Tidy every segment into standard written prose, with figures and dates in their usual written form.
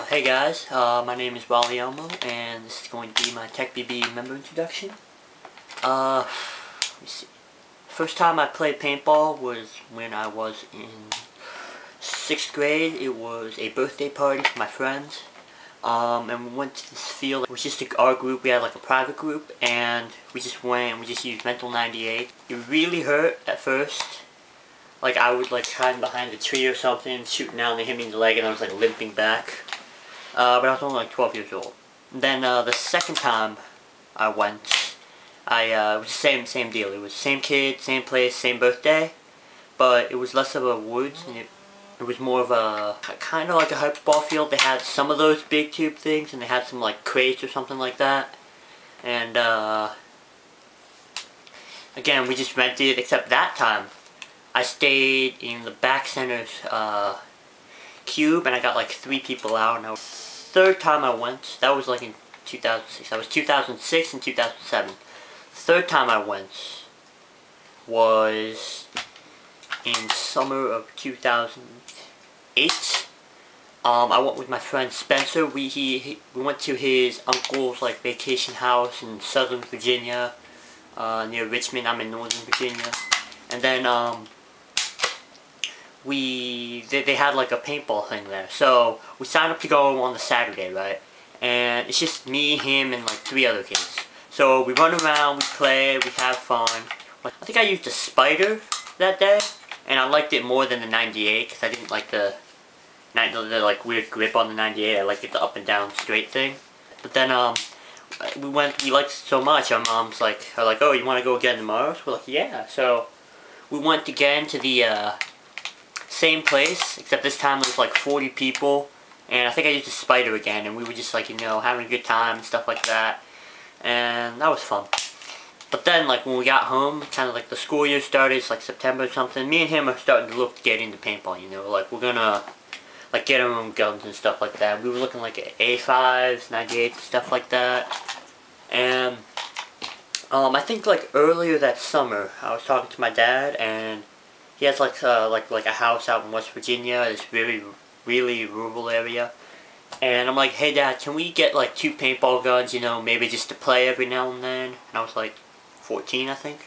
Hey guys, my name is Rollieelmo, and this is going to be my Techpb member introduction. Let me see. First time I played paintball was when I was in 6th grade. It was a birthday party for my friends, and we went to this field. It was just our group. We had like a private group, and we just went and we just used Mental 98. It really hurt at first. Like, I would like hide behind a tree or something, shooting down, they hit me in the leg, and I was like limping back. But I was only like 12 years old. Then the second time I went, it was the same deal. It was same kid, same place, same birthday, but it was less of a woods, and it was more of a kind of like a hyperball field. They had some of those big tube things, and they had some like crates or something like that. And again, we just rented. Except that time, I stayed in the back center's cube, and I got like 3 people out. And third time I went, that was like in 2006. That was 2006 and 2007. Third time I went was in summer of 2008. I went with my friend Spencer. We went to his uncle's like vacation house in Southern Virginia, near Richmond. I'm in Northern Virginia, and then they had like a paintball thing there. So we signed up to go on the Saturday, right? And it's just me, him, and like 3 other kids. So we run around, we play, we have fun. I think I used a Spider that day, and I liked it more than the 98 because I didn't like the like weird grip on the 98. I liked it the up and down straight thing. But then we liked it so much. Our moms are like, oh, you want to go again tomorrow? So we're like, yeah. So we went again to the same place, except this time there was like 40 people, and I think I used a Spider again, and we were just like, you know, having a good time and stuff like that, and that was fun. But then, like, when we got home, kind of like the school year started, it's like September or something, me and him are starting to look to get into paintball, you know, like, we're gonna, like, get our own guns and stuff like that. We were looking like at A5s, 98s, and stuff like that, and, I think, like, earlier that summer, I was talking to my dad, and he has like a house out in West Virginia, this really rural area. And I'm like, hey Dad, can we get like 2 paintball guns, you know, maybe just to play every now and then? And I was like 14, I think.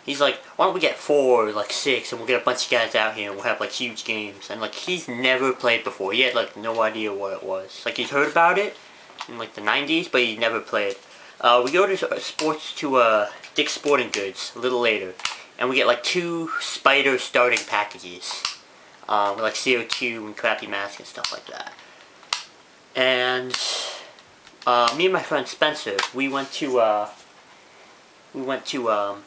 He's like, why don't we get 4 or like 6, and we'll get a bunch of guys out here and we'll have like huge games. And like, he's never played before. He had like no idea what it was. Like, he's heard about it in like the 90s, but he never played. We go to Dick's Sporting Goods a little later, and we get like 2 Spider starting packages, with like CO2 and crappy masks and stuff like that. And me and my friend Spencer, we went to one field,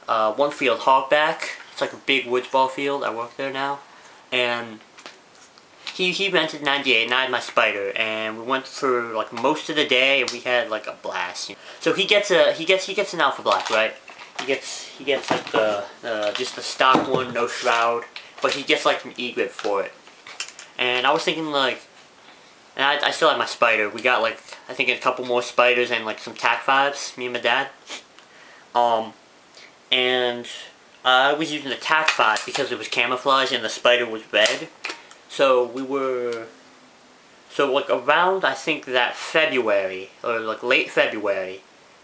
Hogback. It's like a big woods ball field. I work there now, and he rented 98, and I had my Spider, and we went for like most of the day, and we had like a blast. You know? So he gets an Alpha Black, right? He gets like just the stock one, no shroud, but he gets like an E-grip for it. And I was thinking like, and I still have my Spider. We got like, I think a couple more Spiders and like some TAC-5s, me and my dad. And I was using the TAC-5 because it was camouflage and the Spider was red. So like around, I think that February, or like late February,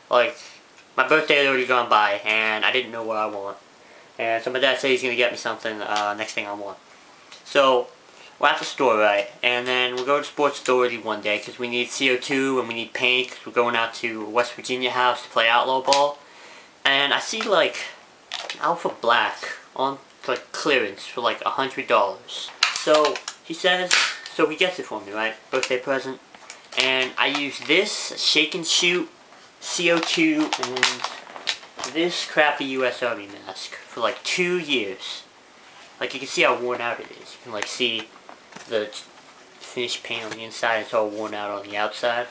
like, my birthday had already gone by, and I didn't know what I want. And so my dad said he's going to get me something, next thing I want. So, we're at the store, right? And then we'll go to Sports Authority one day, because we need CO2 and we need paint, because we're going out to West Virginia house to play outlaw ball. And I see, like, Alpha Black on, like, clearance for, like, $100. So, he says, so he gets it for me, right? Birthday present. And I use this shake and shoot CO2 and this crappy US Army mask for like 2 years. Like, you can see how worn out it is. You can like see the finished paint on the inside. It's all worn out on the outside.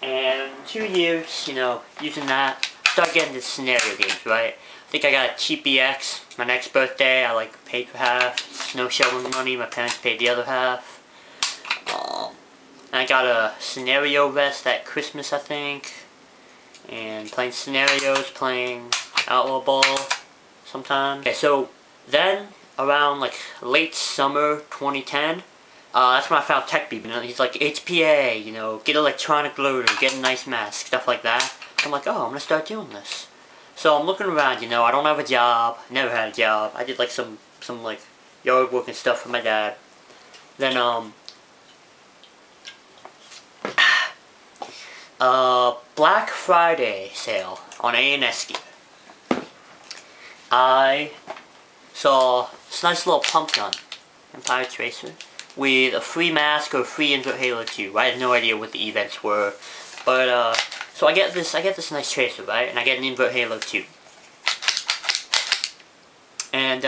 And 2 years, you know, using that, start getting into scenario games, right? I think I got a cheap EX. My next birthday, I like paid for half. Snow shoveling money, my parents paid the other half. And I got a scenario vest at Christmas, I think. And playing scenarios, playing outlaw ball sometimes. Okay, so then around like late summer 2010, That's when I found Techpb, and he's like, HPA, you know, get electronic loader, get a nice mask, stuff like that. I'm like, oh, I'm gonna start doing this. So I'm looking around, you know, I don't have a job, never had a job. I did like some like yard work and stuff for my dad. Then Black Friday sale on A&S gear. I saw this nice little pump gun, Empire Tracer, with a free mask or a free invert Halo 2. I had no idea what the events were, but so I get this nice tracer, right, and I get an invert Halo 2, and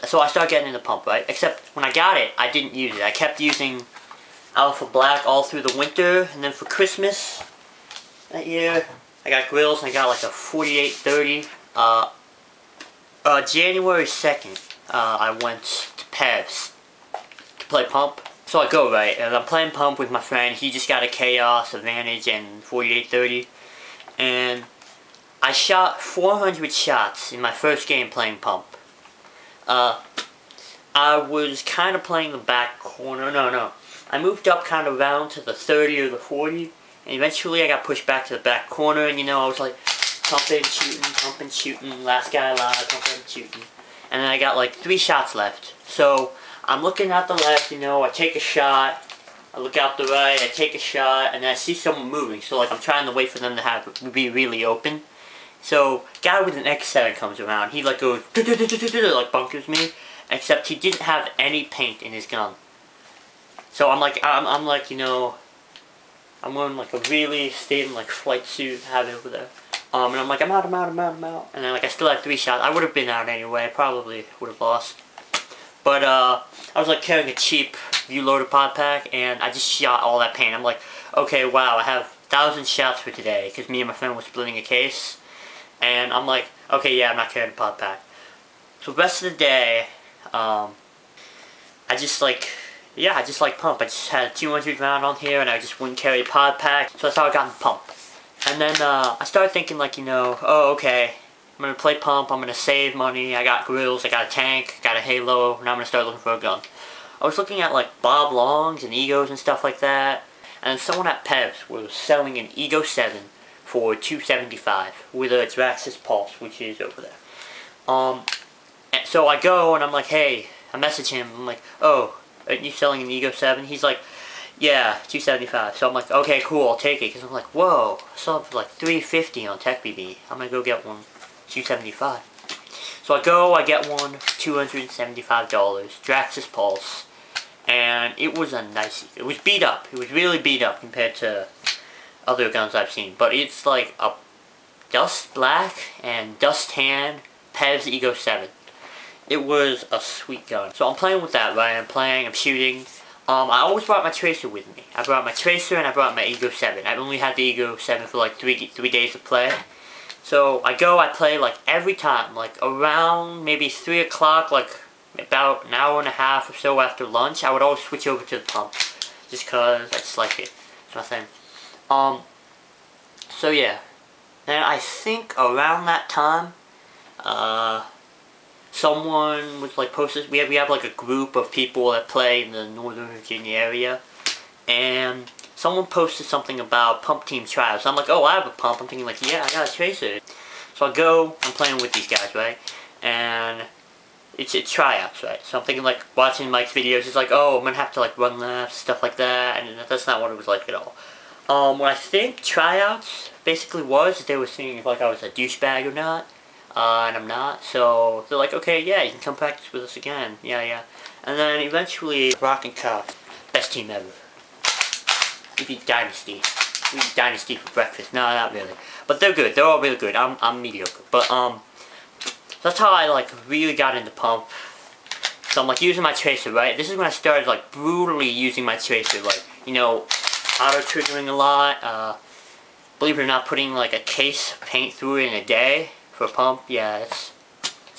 so I start getting in the pump, right. Except when I got it, I didn't use it. I kept using Alpha Black all through the winter, and then for Christmas that year, I got grills and I got like a 4830. January 2nd, I went to Pev's to play pump. So I go, right, and I'm playing pump with my friend. He just got a Chaos, Advantage, and 4830. And I shot 400 shots in my first game playing pump. I was kind of playing the back corner. No. I moved up kind of round to the 30 or the 40. And eventually I got pushed back to the back corner. And, you know, I was like pumping, shooting, last guy alive, pumping, shooting. And then I got like 3 shots left. So I'm looking out the left, you know, I take a shot. I look out the right, I take a shot, and then I see someone moving. So like I'm trying to wait for them to be really open. So guy with an X7 comes around. He like goes like bunkers me. Except he didn't have any paint in his gun. So I'm like, you know, I'm wearing like a really thin like flight suit, have it over there. And I'm like, I'm out. And then like I still had 3 shots. I would have been out anyway. I probably would have lost. But I was like carrying a cheap view loader pod pack, and I just shot all that paint. I'm like, okay, wow, I have 1,000 shots for today, because me and my friend were splitting a case. And I'm like, okay, yeah, I'm not carrying a pod pack. So the rest of the day, I just like pump. I just had a 200 round on here, and I just wouldn't carry a pod pack. So that's how I got in pump. And then I started thinking like, you know, oh, okay, I'm gonna play pump, I'm gonna save money, I got grills, I got a tank, got a Halo, now I'm gonna start looking for a gun. I was looking at like Bob Longs and Egos and stuff like that, and someone at Pev's was selling an Ego 7 for $275 with a Draxis Pulse, which is over there. And so I go and I'm like, hey, I message him, I'm like, oh, are you selling an Ego 7? He's like, yeah, $275. So I'm like, okay, cool, I'll take it. Because I'm like, whoa, I saw it for like $350 on Techpb. I'm going to go get one, $275. So I go, I get one, $275, Draxis Pulse. And it was a nice, it was beat up. It was really beat up compared to other guns I've seen. But it's like a dust black and dust tan Pev's Ego 7. It was a sweet gun. So I'm playing with that, right? I'm shooting. I always brought my tracer with me. I brought my tracer and I brought my Ego 7. I've only had the Ego 7 for like three days of play. So I play like every time, like around maybe 3 o'clock, like about an hour and a half or so after lunch, I would always switch over to the pump. Just cause I just like it. It's my thing. So yeah. And I think around that time, someone was like posted, we have like a group of people that play in the Northern Virginia area, and someone posted something about pump team trials. I'm like, oh, I have a pump. I'm thinking like, yeah, I got a tracer. So I go, I'm playing with these guys, right, and it's tryouts, right. So I'm thinking like, watching Mike's videos, it's like, oh, I'm gonna have to like run laps, stuff like that, and that's not what it was like at all. What I think tryouts basically was, they were seeing if like I was a douchebag or not. And I'm not, so they're like, okay, yeah, you can come practice with us again, yeah. And then eventually, Rock and Cup, best team ever. We beat Dynasty. We eat Dynasty for breakfast. No, not really. But they're good, they're all really good. I'm mediocre. But, that's how I, like, really got into pump. So I'm, like, using my tracer, right? This is when I started, like, brutally using my tracer, like, you know, auto-triggering a lot, believe it or not, putting, like, a case of paint through it in a day. For pump, yeah, it's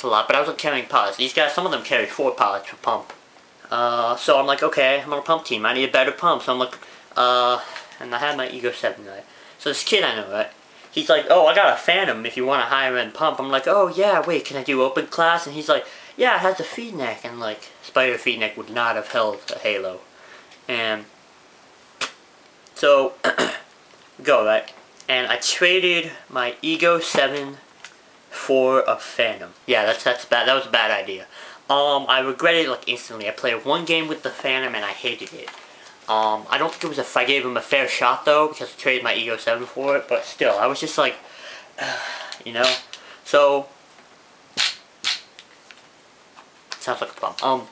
a lot, but I wasn't carrying pods. These guys, some of them carry 4 pods for pump. So I'm like, okay, I'm on a pump team, I need a better pump, so I'm like, and I had my Ego 7, right? So this kid I know, right, he's like, oh, I got a Phantom if you want a higher end pump. I'm like, oh yeah, wait, can I do open class? And he's like, yeah, it has a feed neck, and like spider feed neck would not have held a halo. And so go right, and I traded my Ego 7 for a Phantom. Yeah, that's bad. That was a bad idea. I regretted it like instantly. I played one game with the Phantom and I hated it. I don't think it was if I gave him a fair shot though, because I traded my Ego 7 for it, but still, I was just like, you know? So, sounds like a problem.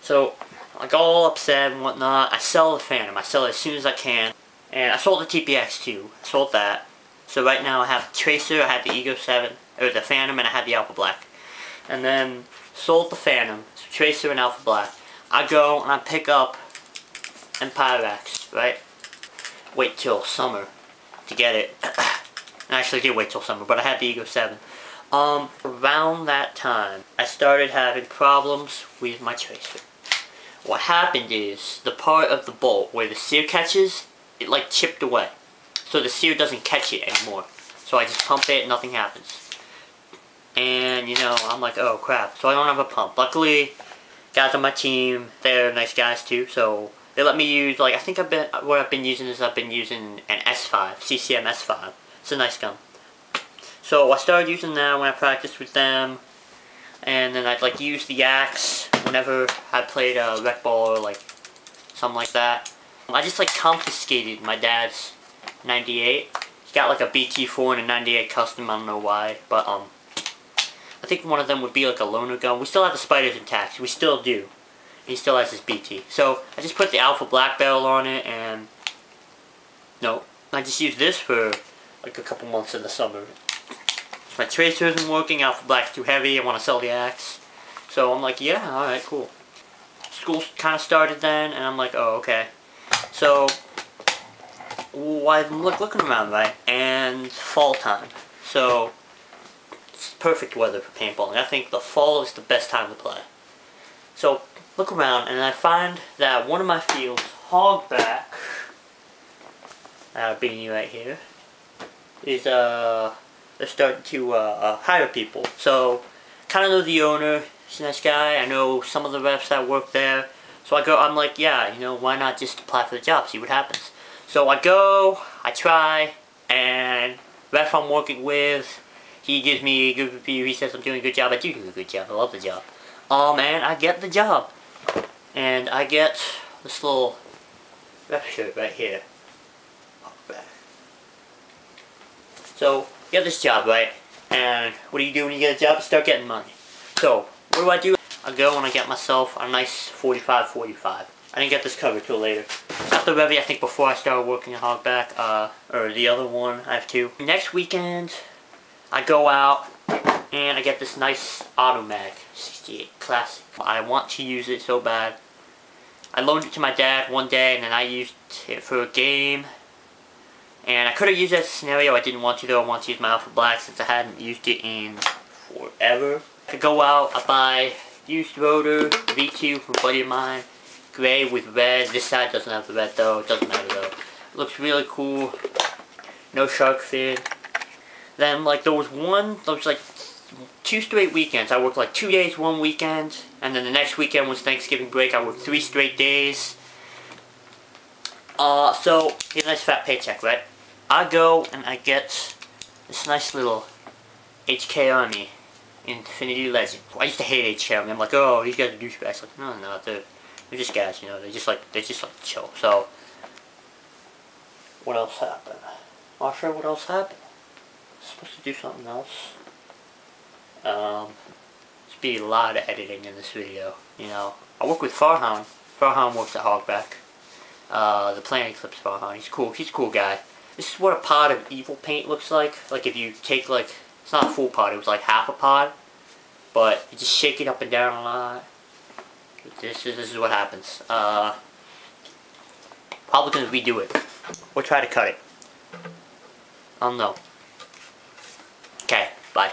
So, I got all upset and whatnot. I sell the Phantom. I sell it as soon as I can. And I sold the TPX too. I sold that. So right now I have Tracer, I have the Ego 7, or the Phantom, and I have the Alpha Black. And then sold the Phantom, so Tracer and Alpha Black. I go and I pick up Empire X, right? Wait till summer to get it. I actually did wait till summer, but I had the Ego 7. Around that time, I started having problems with my Tracer. What happened is, the part of the bolt where the sear catches, it like chipped away. So the sear doesn't catch it anymore. So I just pump it, nothing happens. And, you know, I'm like, oh crap. So I don't have a pump. Luckily, guys on my team, they're nice guys too, so they let me use, like, I think what I've been using is I've been using an S5, CCM S5. It's a nice gun. So I started using that when I practiced with them, and then I'd like use the axe whenever I played rec ball or like something like that. I just like confiscated my dad's 98. He got like a BT4 and a 98 custom, I don't know why, but I think one of them would be like a loaner gun. We still have the spiders intact, we still do. He still has his BT. So I just put the Alpha Black barrel on it, and no, I just used this for like a couple months in the summer. My Tracer isn't working, Alpha Black's too heavy, I want to sell the axe. So I'm like, yeah, alright, cool. School kind of started then, and I'm like, oh, okay. So, I'm looking around, right, and fall time. So, it's perfect weather for paintballing. I think the fall is the best time to play. So, look around, and I find that one of my fields, hogback, being right here, is, they're starting to hire people. So, kind of know the owner. He's a nice guy. I know some of the reps that work there. So I'm like, yeah, you know, why not just apply for the job, see what happens. So I go, I try, and rep I'm working with, he gives me a good review. He says I'm doing a good job. I do a good job. I love the job. And I get the job. And I get this little rep shirt right here. So, you have this job, right? And what do you do when you get a job? You start getting money. So, what do? I go and I get myself a nice 45-45. I didn't get this cover till later. Got the Revy, I think, before I started working at Hogback, or the other one. I have two. Next weekend, I go out and I get this nice Automag 68 Classic. I want to use it so bad. I loaned it to my dad one day, and then I used it for a game. And I could have used that scenario. I didn't want to though. I want to use my Alpha Black since I hadn't used it in forever. I could go out, I buy used rotor, V2 from a buddy of mine. Gray with red. This side doesn't have the red though. It doesn't matter though. It looks really cool. No shark fin. Then like there was like 2 straight weekends. I worked like 2 days one weekend. And then the next weekend was Thanksgiving break. I worked 3 straight days. So here's a nice fat paycheck, right? I go and I get this nice little HK Army Infinity Legend. I used to hate HK Army. I'm like, oh, these guys are douchebags. Like, no, they're just guys, you know. They just like chill. So, what else happened? Not sure what else happened. I'm supposed to do something else. There's be a lot of editing in this video. You know, I work with Farhan. Farhan works at Hogback. The Planet Eclipse Farhan. He's cool. He's a cool guy. This is what a pod of evil paint looks like. Like if you take like, it's not a full pod, it was like half a pod. But you just shake it up and down a lot. This is what happens. Probably gonna redo it. Or try to cut it. I don't know. Okay, bye.